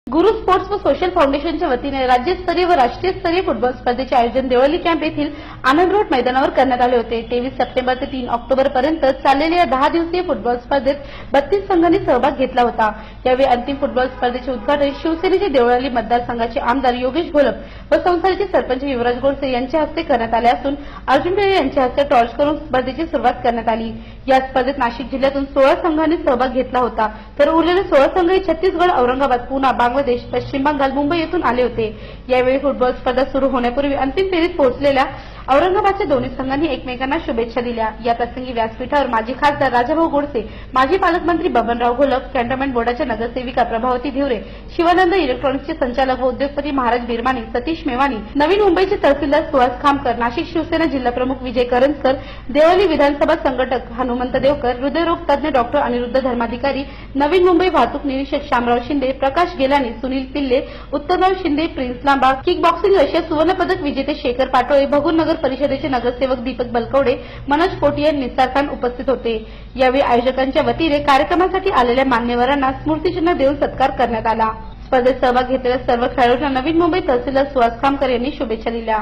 गुरु sports व social फाउंडेशनच्या वतीने राज्यस्तरीय व राष्ट्रीय स्तरीय फुटबॉल स्पर्धेचे आयोजन देवळी कॅम्प येथील आनंद रोड मैदानावर करण्यात आले होते। 23 सप्टेंबर ते 3 ऑक्टोबर पर्यंत चाललेल्या या 10 दिवसीय फुटबॉल स्पर्धेत 32 संघांनी सहभाग घेतला होता। यावेळी अंतिम फुटबॉल स्पर्धेचे उद्घाटन शिवसेनेचे देवळाली मतदारसंघाचे आमदार योगेश घोलप व संस्थानचे सरपंच युवराज गोडसे यांच्या हस्ते करण्यात आले असून अर्जुन ढेरे यांच्या हस्ते टॉर्च करून स्पर्धेची सुरुवात करण्यात आली। या स्पर्धेत नाशिक जिल्ह्यातून 16 संघांनी सहभाग घेतला होता, तर उरलेले 16 संघ छत्तीसगड, औरंगाबाद, पुणे, बांगलादेश, पश्चिम बंगाल, मुंबई येथून आले होते। यावेळी फुटबॉल स्पर्धा सुरू होण्यापूर्वी अंतिम फेरीत पोहोचलेल्या औरंगाबादच्या दोन्ही संघांनी एकमेकांना शुभेच्छा दिल्या। या प्रसंगी व्यासपीठावर माजी खासदार राजाभाऊ गोडसे, माजी पालकमंत्री बबनराव घोलप, कॅन्टोन्मेंट बोर्डाच्या नगरसेविका प्रभावती धिवरे, शिवानंद इलेक्ट्रॉनिक्सचे संचालक व उद्योगपती महाराज बिरमानी, सतीश मेवानी, नवीन मुंबईचे तहसीलदार सुहास खामकर, नाशिक शिवसेना जिल्हा प्रमुख विजय करंजकर, देवळी विधानसभा संघटक हनुमंत देवकर, हृदयरोग तज्ञ डॉक्टर अनिरुद्ध धर्माधिकारी, नवीन मुंबई वाहतूक निरीक्षक Shamrao Shinde, Prakash Gelani, Sunil Pille, Uttarrao Shinde, Prince Lamba, kick boxing Russia सुवर्ण पदक विजेते शेखर पाटोळे, भगूर नगर परिषदेचे नगरसेवक दीपक बलकवडे, मनोज पोटिया, निसार खान उपस्थित होते। यावेळी आयोजकांच्या वतीने कार्यक्रमासाठी आलेल्या मान्यवरांना स्मृतिचिन्ह देऊन सत्कार करण्यात आला। स्पर्धेत सहभाग घेतलेल्या सर्व खेळाडूंना नवीन मुंबई तहसीलदार सुहास खामकर यांनी शुभेच्छा दिल्या।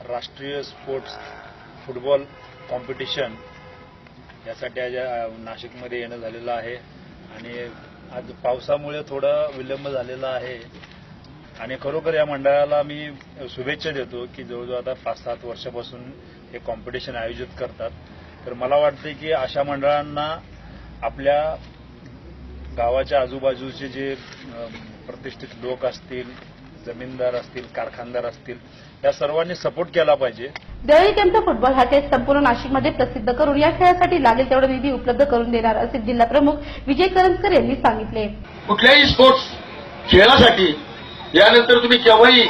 राष्ट्रीय स्पोर्ट्स फुटबॉल कॉम्पिटिशन यासाठी आज नाशिकमध्ये येणं झालेलं आहे आणि आज पावसामुळे थोडा विलंब झालेला आहे आणि खरोखर या मंडळाला मी शुभेच्छा देतो की जवळजवळ आता 5-7 वर्षापासून हे कॉम्पिटिशन आयोजित करतात। तर मला वाटतं की अशा मंडळांना आपल्या गावाच्या आजूबाजूचे जे प्रतिष्ठित लोक असतील, जमीनदार असतील, कारखानदार असतील, या सर्वांनी सपोर्ट केला पाहिजे। देवळी कॅम्पचा फुटबॉल हा खेळ संपूर्ण नाशिकमध्ये प्रसिद्ध करून या खेळासाठी लागेल तेवढा निधी उपलब्ध करून देणार असे जिल्हा प्रमुख विजय करंजकर यांनी सांगितले। कुठल्याही स्पोर्ट्स खेळासाठी यानंतर तुम्ही केव्हाही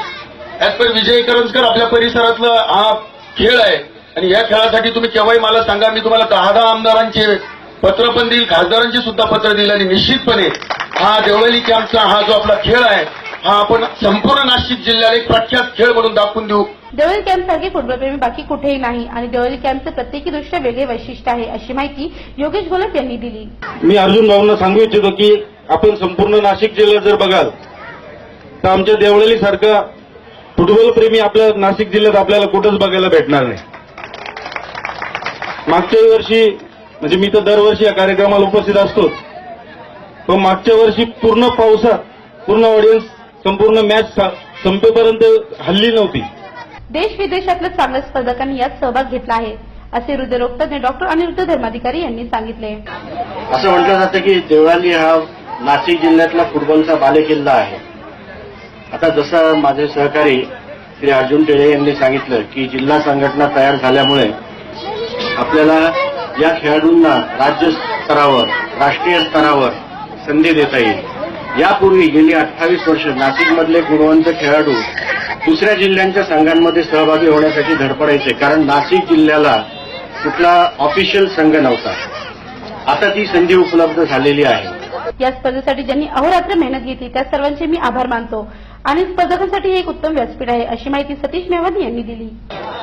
ऍज पर विजय करंजकर आपल्या परिसरातला हा खेळ आहे आणि या खेळासाठी तुम्ही केव्हाही मला सांगा, मी तुम्हाला 10 आमदारांचे पत्र पण देईल, खासदारांची सुद्धा पत्र देईल आणि निश्चितपणे हा देवळी कॅम्पचा हा जो आपला खेळ आहे हा आपण संपूर्ण नाशिक जिल्ह्याला एक प्रख्यात खेळ म्हणून दाखवून देऊ। देवळी कॅम्प सारखे फुटबॉल प्रेमी बाकी कुठेही नाही आणि देवळी कॅम्पचे प्रत्येकीदृष्ट्या वेगळे वैशिष्ट्य आहे अशी माहिती योगेश घोलप यांनी दिली। मी अर्जुन भाऊंना सांगू इच्छितो की आपण संपूर्ण नाशिक जिल्हा जर बघाल तर आमच्या देवळी सारखा फुटबॉल प्रेमी आपल्या नाशिक जिल्ह्यात आपल्याला कुठंच बघायला भेटणार नाही। मागच्या वर्षी म्हणजे मी तर दरवर्षी या कार्यक्रमाला उपस्थित असतो, पण मागच्या वर्षी पूर्ण पावसात पूर्ण ऑडियन्स संपूर्ण मॅच संपेपर्यंत हल्ली नव्हती। देश विदेशातल्या चांगल्या स्पर्धकांनी यात सहभाग घेतला आहे असे हृदयरोग तज्ञ डॉक्टर अनिरुद्ध धर्माधिकारी यांनी सांगितले। असं म्हटलं जातं की देवळाली हा नाशिक जिल्ह्यातला फुटबॉलचा बालेकिल्ला आहे। आता जसं माझे सहकारी श्री अर्जुन ढेरे यांनी सांगितलं की जिल्हा संघटना तयार झाल्यामुळे आपल्याला या खेळाडूंना राज्य स्तरावर, राष्ट्रीय स्तरावर संधी देता येईल। यापूर्वी गेली 28 वर्ष नाशिकमधले गुणवंत खेळाडू दुसऱ्या जिल्ह्यांच्या संघांमध्ये सहभागी होण्यासाठी धडपडायचे, कारण नाशिक जिल्ह्याला कुठला ऑफिशियल संघ नव्हता। आता ती संधी उपलब्ध झालेली आहे। या स्पर्धेसाठी ज्यांनी अहोरात्र मेहनत घेतली त्या सर्वांचे मी आभार मानतो आणि स्पर्धकांसाठी एक उत्तम व्यासपीठ आहे अशी माहिती सतीश मेवानी यांनी दिली।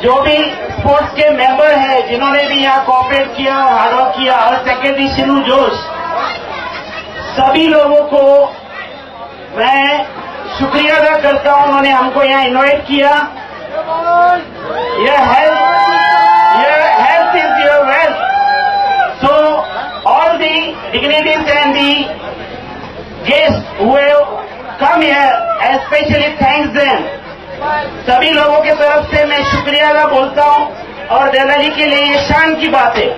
जो भी स्पोर्ट्स के मेंबर हैं, जिन्होंने भी यहाँ कोऑपरेट किया, हार्डवर्क किया, और सेक्रेटरी सिनू जोश, सभी लोगों को मैं शुक्रिया अदा करता हूँ। उन्होंने हमको यहाँ इनवाइट किया। यह health is your wealth, so all the dignities and the guest who have come here, I specially thanks them. सभी लोगों की तरफ से मैं शुक्रिया अदा बोलता हूँ और देवळी के लिए ये शान की बात है।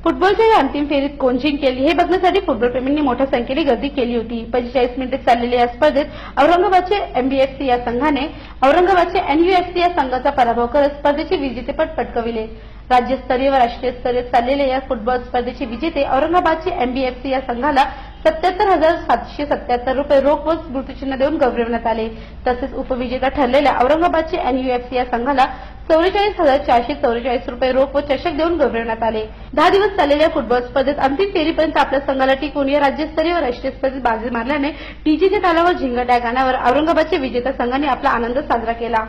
फुटबॉलच्या या अंतिम फेरीत कोण जिंकेल हे बघण्यासाठी फुटबॉल प्रेमींनी मोठ्या संख्येने गर्दी केली होती। 45 मिनिटे चाललेल्या या स्पर्धेत औरंगाबादचे एमबीएफसी या संघाने औरंगाबादचे एनयूएफसी या संघाचा पराभव करत स्पर्धेचे विजेतेपद पटकाविले। राज्यस्तरीय व राष्ट्रीय स्तरीय चाललेल्या या फुटबॉल स्पर्धेचे विजेते औरंगाबादचे एमबीएफसी या संघाला 77,777 रुपये रोख व स्मृतिचिन्ह देऊन गौरवण्यात आले। तसेच उपविजेता ठरलेल्या औरंगाबादचे एनयूएफसी या संघाला 44,444 रुपये रोख व चषक देऊन गौरवण्यात आले। 10 दिवस चाललेल्या फुटबॉल स्पर्धेत अंतिम फेरीपर्यंत आपल्या संघाला टिकून या राज्यस्तरीय व राष्ट्रीय स्पर्धेत बाजी मारल्याने डीजेच्या तालावर झिंगाट्या गाण्यावर औरंगाबादच्या विजेत्या संघाने आपला आनंद साजरा केला।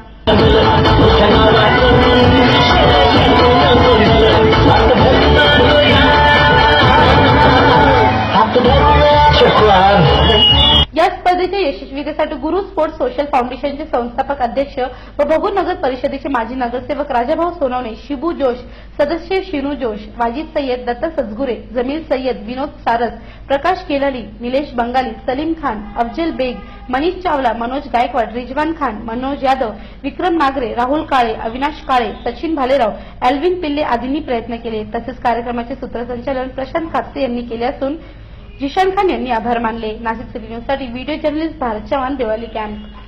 या स्पर्धेच्या यशस्वीतेसाठी गुरु स्पोर्ट्स सोशल फाउंडेशनचे संस्थापक अध्यक्ष व भगूर नगर परिषदेचे माजी नगरसेवक राजाभाऊ सोनवणे, शिबू जोश, सदस्य शिनू जोश, वाजिद सय्यद, दत्ता सजगुरे, जमील सय्यद, विनोद सारस, प्रकाश केलाली, निलेश बंगाली, सलीम खान, अफजल बेग, मनीष चावला, मनोज गायकवाड, रिजवान खान, मनोज यादव, विक्रम नागरे, राहुल काळे, अविनाश काळे, सचिन भालेराव, एल्विन पिल्ले आदींनी प्रयत्न केले. तसेच कार्यक्रमाचे सूत्रसंचालन प्रशांत कापसे यांनी केले असून जिशान खान यांनी आभार मानले. नाशिक सिटी न्यूजसाठी video journalist Bharat Chavan, Deoli camp.